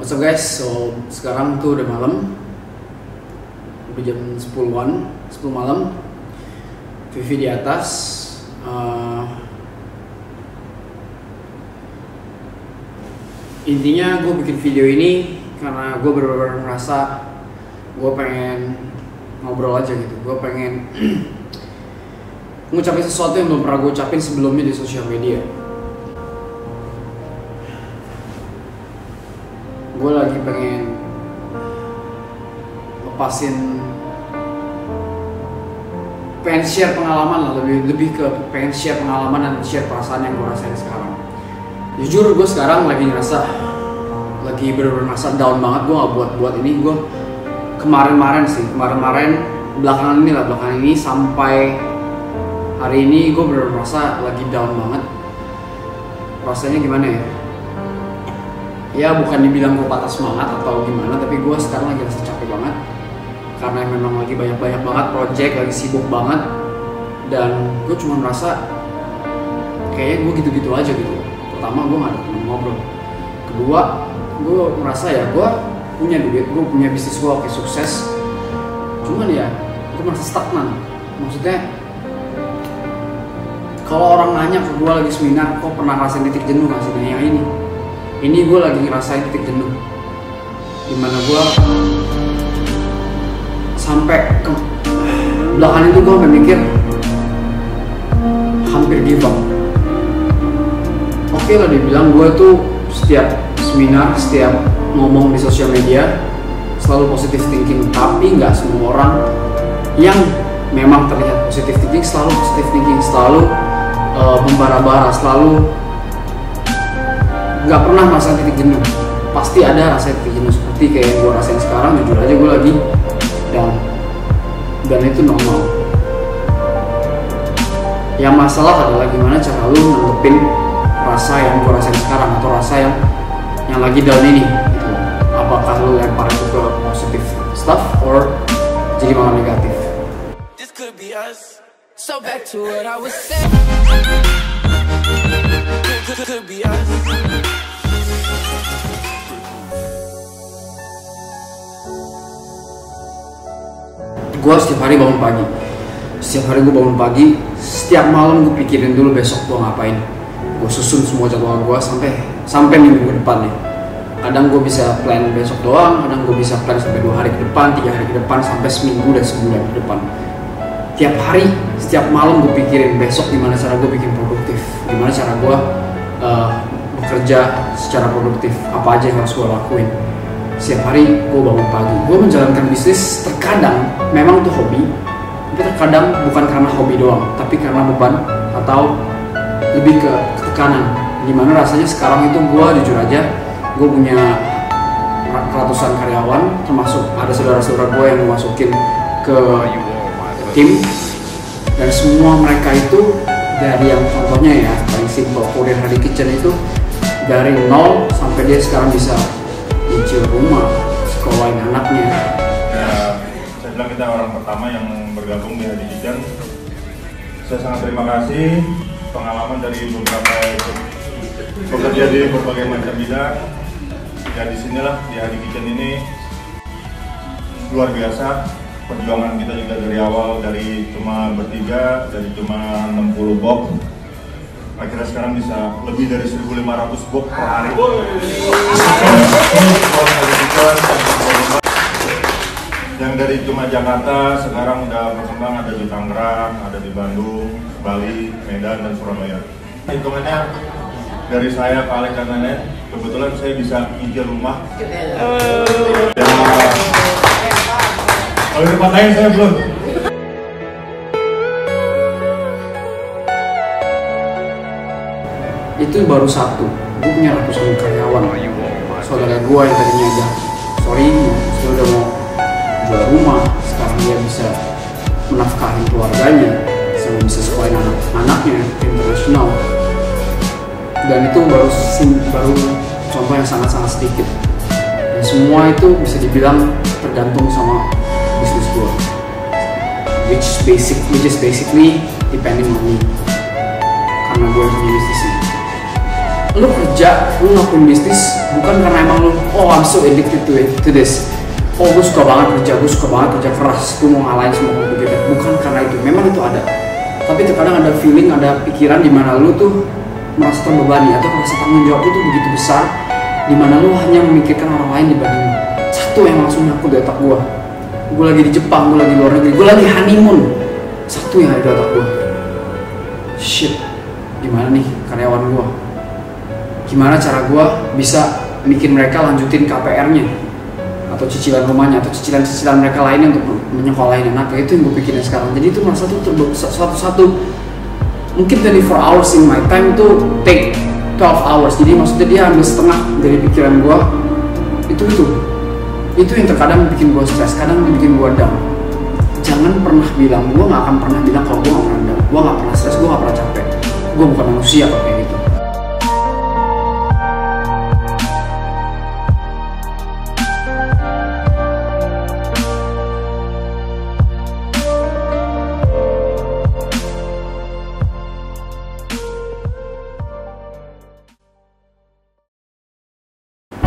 What's up guys, so sekarang tuh udah malam, udah jam 10 malam. Vivi di atas. Intinya gue bikin video ini karena gue bener-bener merasa gue pengen ngobrol aja gitu. Gue pengen ngucapin sesuatu yang belum pernah gue ucapin sebelumnya di sosial media. Gue lagi pengen share pengalaman lah, lebih ke pengen share pengalaman dan share perasaan yang gue rasain sekarang. Jujur gue sekarang lagi bener-bener ngerasa down banget. Gue gak buat ini, gue kemarin belakangan ini sampai hari ini gue bener-bener merasa lagi down banget. Rasanya gimana ya? Ya bukan dibilang gue patah semangat atau gimana, tapi gue sekarang lagi rasa capek banget karena memang lagi banyak banget project, lagi sibuk banget, dan gue cuma merasa kayaknya gue gitu-gitu aja gitu. Pertama, gue gak ada teman ngobrol. Kedua, gue merasa ya gue punya duit, gue punya bisnis gue, oke, sukses, cuman ya gue merasa stagnan. Maksudnya kalau orang nanya ke gue lagi seminar, kok pernah ngerasain titik jenuh gak sih? Nah, yang ini gue lagi ngerasain titik jenuh, dimana gue sampai ke belakangan itu gue mikir hampir give up. Oke lah, dibilang gue tuh setiap seminar, setiap ngomong di sosial media selalu positive thinking, tapi nggak semua orang yang memang terlihat positive thinking selalu membara-bara, selalu nggak pernah merasa titik jenuh. Pasti ada rasa titik jenuh seperti kayak yang gue rasain sekarang. Jujur aja gue lagi down, dan itu normal. Yang masalah adalah gimana cara lu nanggepin rasa yang gue rasain sekarang, atau rasa yang lagi down ini gitu. Apakah lu lempar itu ke positive stuff or jadi malah negatif? This could be us. So back to what I was saying. Could be us. Gue setiap hari bangun pagi, setiap malam gue pikirin dulu besok gue ngapain. Gue susun semua jadwal gue sampai minggu ke depan nih. Kadang gue bisa plan besok doang, kadang gue bisa plan sampai 2 hari ke depan, 3 hari ke depan, sampai seminggu dan sebulan ke depan. Tiap hari, setiap malam gue pikirin besok gimana cara gue bikin produktif, gimana cara gue bekerja secara produktif, apa aja yang harus gue lakuin. Setiap hari gue bangun pagi, gue menjalankan bisnis. Terkadang memang itu hobi, tapi terkadang bukan karena hobi doang, tapi karena beban atau lebih ke tekanan. Dimana rasanya sekarang itu gue jujur aja, gue punya ratusan karyawan, termasuk ada saudara-saudara gue yang masukin ke tim, dan semua mereka itu dari yang contohnya ya paling simple Korean Hardy Kitchen itu dari nol sampai dia sekarang bisa nyicil rumah, sekolahin anaknya. Ya, saya bilang kita orang pertama yang bergabung di Hardy Kitchen. Saya sangat terima kasih pengalaman dari beberapa bekerja di berbagai macam bidang. Ya disinilah di Hardy Kitchen ini luar biasa. Perjuangan kita juga dari awal, dari cuma bertiga, dari cuma 60 box, akhirnya sekarang bisa lebih dari 1.500 box per hari. Yang dari cuma Jakarta sekarang udah berkembang, ada di Tangerang, ada di Bandung, Bali, Medan, dan Surabaya. Hitungannya dari saya ke Alex dan Nenek, kebetulan saya bisa nyicil rumah. Kalau dipatahin saya belum. Itu baru satu. Gue punya ratusan karyawan. Saudara gue yang tadinya aja dia udah mau jual rumah, sekarang dia bisa menafkahi keluarganya, sama bisa sekolahin anak-anaknya internasional. Dan itu baru contoh yang sangat-sangat sedikit. Dan semua itu bisa dibilang tergantung sama bisnis gue, which is basically depending on me, karena gue punya bisnisnya. lu kerja, lu ngelakuin bisnis bukan karena emang lu, oh I'm so addicted to this, oh gue suka banget kerja keras, gue mau ngalahin semua komputer. Bukan karena itu, memang itu ada. Tapi terkadang ada feeling, ada pikiran di mana lu tuh merasa terbebani atau merasa tanggung jawab itu begitu besar, di mana lu hanya memikirkan orang lain dibanding satu yang langsung nyangkut di otak gue. Gue lagi di Jepang, gue lagi di luar negeri, gue lagi honeymoon, satu yang ada di otak gue, shit, gimana nih karyawan gue? Gimana cara gue bisa bikin mereka lanjutin KPR-nya atau cicilan rumahnya atau cicilan mereka lainnya untuk menyekolahin anaknya. Itu yang gue pikirin sekarang. Jadi itu merasa tuh satu mungkin 24 hours in my time itu take 12 hours. Jadi maksudnya dia ambil setengah dari pikiran gue. Itu yang terkadang bikin gue stres, kadang bikin gue down. Jangan pernah bilang, gue gak akan pernah bilang kalau gue gak pernah down, gue gak pernah stres, gue gak pernah capek. Gue bukan manusia kok kayak gitu.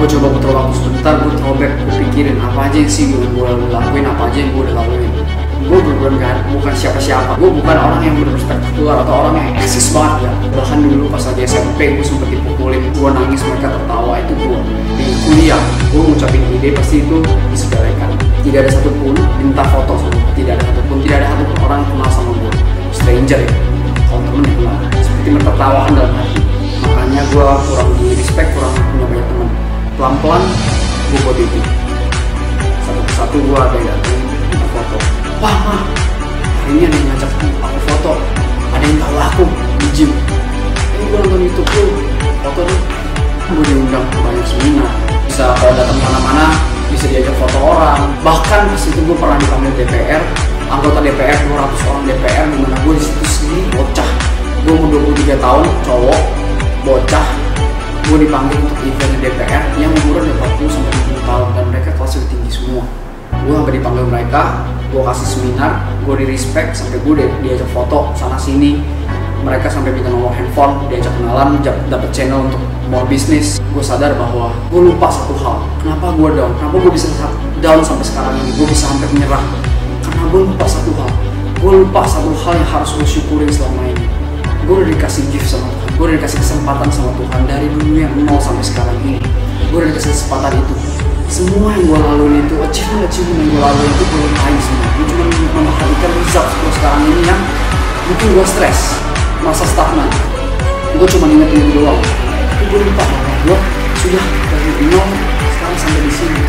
Gue coba putar waktu sebentar, gue throwback, gue pikirin apa aja sih gue lakuin, apa aja yang gue udah lakuin. Gue bener-bener bukan siapa-siapa, gue bukan orang yang bener-bener spektakuler atau orang yang eksis banget ya. Bahkan dulu pas lagi SMP gue sempet dipukulin, gue nangis, mereka tertawa, itu gue. Di kuliah, gue ngucapin ide pasti itu disepelekan. Tidak ada satupun minta foto sama gue, tidak ada satupun orang yang kenal sama gue. Stranger ya, kalau temen ya kenal, seperti menertawakan dalam hati. Makanya gue kurang di respect, kurang punya banyak teman. Pelan-pelan gue buat itu, satu-satu gue ada yang datang minta foto. Wah mah, hari ini ada yang ngajak aku foto, ada yang tahu aku di gym. Ini gue nonton YouTube tuh, foto tuh. Gue diundang ke banyak seminar, bisa kalau datang mana-mana bisa diajak foto orang. Bahkan pas itu gue pernah dipanggil DPR, anggota DPR 200 orang DPR, dimana gue disitu sendiri bocah. Gue umur 23 tahun, cowok, bocah. Gue dipanggil untuk event DPR yang umurnya 40-50 tahun dan mereka kelasnya tinggi semua. Gue sampai dipanggil mereka, gue kasih seminar, gue di respect sampai gue diajak foto sana sini. Mereka sampai minta nomor handphone, diajak kenalan, dapet channel untuk mau bisnis. Gue sadar bahwa gue lupa satu hal. Kenapa gue down? Kenapa gue bisa down sampai sekarang ini? Gue bisa sampai menyerah karena gue lupa satu hal. Gue lupa satu hal yang harus gue syukurin selama ini. Gue udah dikasih gift sama Tuhan, gue udah dikasih kesempatan sama Tuhan dari dulu yang 0 sampai sekarang ini. Gue udah dikasih kesempatan itu. Semua yang gue laluin itu, achievement yang gue laluin itu gue lupain semua. Gue cuma memperhatikan result gue sekarang ini yang mungkin gue stres, merasa stagnan. Gue cuma ingat itu doang. Tapi gue lupa bahwa gue sudah dari 0 sekarang sampai di sini.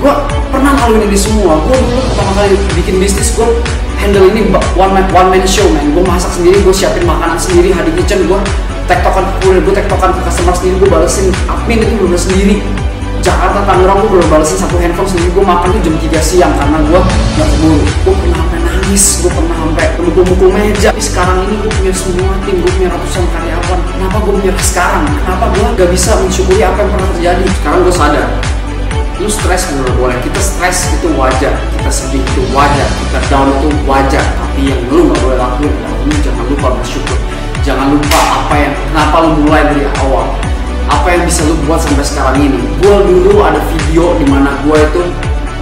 Gue pernah laluin ini semua. Gue dulu pertama kali bikin bisnis, gue handle ini one man show man. Gue masak sendiri, gue siapin makanan sendiri, Hadi Kitchen, gue tektokan ke kurir, gue tektokan ke customer sendiri, gue balesin admin itu bener sendiri. Jakarta, Tangerang, gue bener balesin satu handphone sendiri. Gue makan tuh jam 3 siang karena gue gak keburu. Gue pernah sampai nangis, gue pernah sampai mukul meja. Tapi sekarang ini gue punya semua tim, gue punya ratusan karyawan. Kenapa gue menyerah sekarang? Kenapa gue gak bisa mensyukuri apa yang pernah terjadi? Sekarang gue sadar, lu stres bener boleh, kita stres itu wajar, kita sedih itu wajar, kita down itu wajar. Tapi yang lu gak boleh lakuin adalah lu jangan lupa bersyukur. Jangan lupa kenapa lu mulai dari awal, apa yang bisa lu buat sampai sekarang ini. Gue dulu ada video dimana gue itu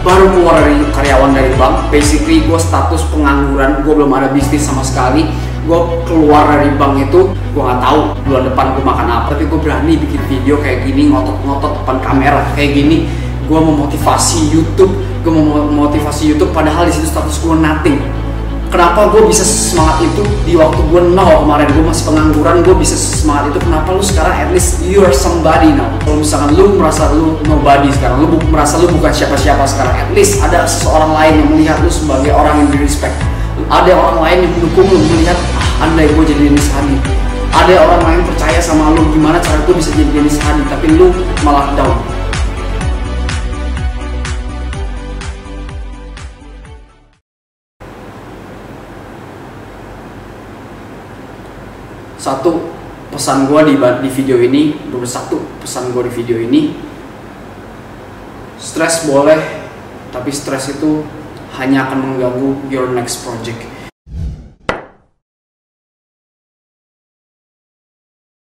baru keluar dari karyawan dari bank, basically gue status pengangguran, gue belum ada bisnis sama sekali. Gue keluar dari bank itu, gue nggak tahu bulan depan gue makan apa, tapi gue berani bikin video kayak gini, ngotot-ngotot depan kamera kayak gini. Gue memotivasi YouTube, padahal di situ status gue nothing. Kenapa gue bisa semangat itu di waktu gue kemarin gue masih pengangguran, gue bisa semangat itu? Kenapa lu sekarang at least you are somebody now? Kalau misalkan lu merasa lu nobody sekarang, lu merasa lu bukan siapa-siapa sekarang, at least ada seseorang lain yang melihat lu sebagai orang yang di respect. Ada orang lain yang mendukung lu, melihat andai gue jadi Dennis Hadi. Ada orang lain percaya sama lu, gimana cara gue bisa jadi Dennis Hadi, tapi lu malah down. Satu pesan gue di video ini, stres boleh, tapi stres itu hanya akan mengganggu your next project.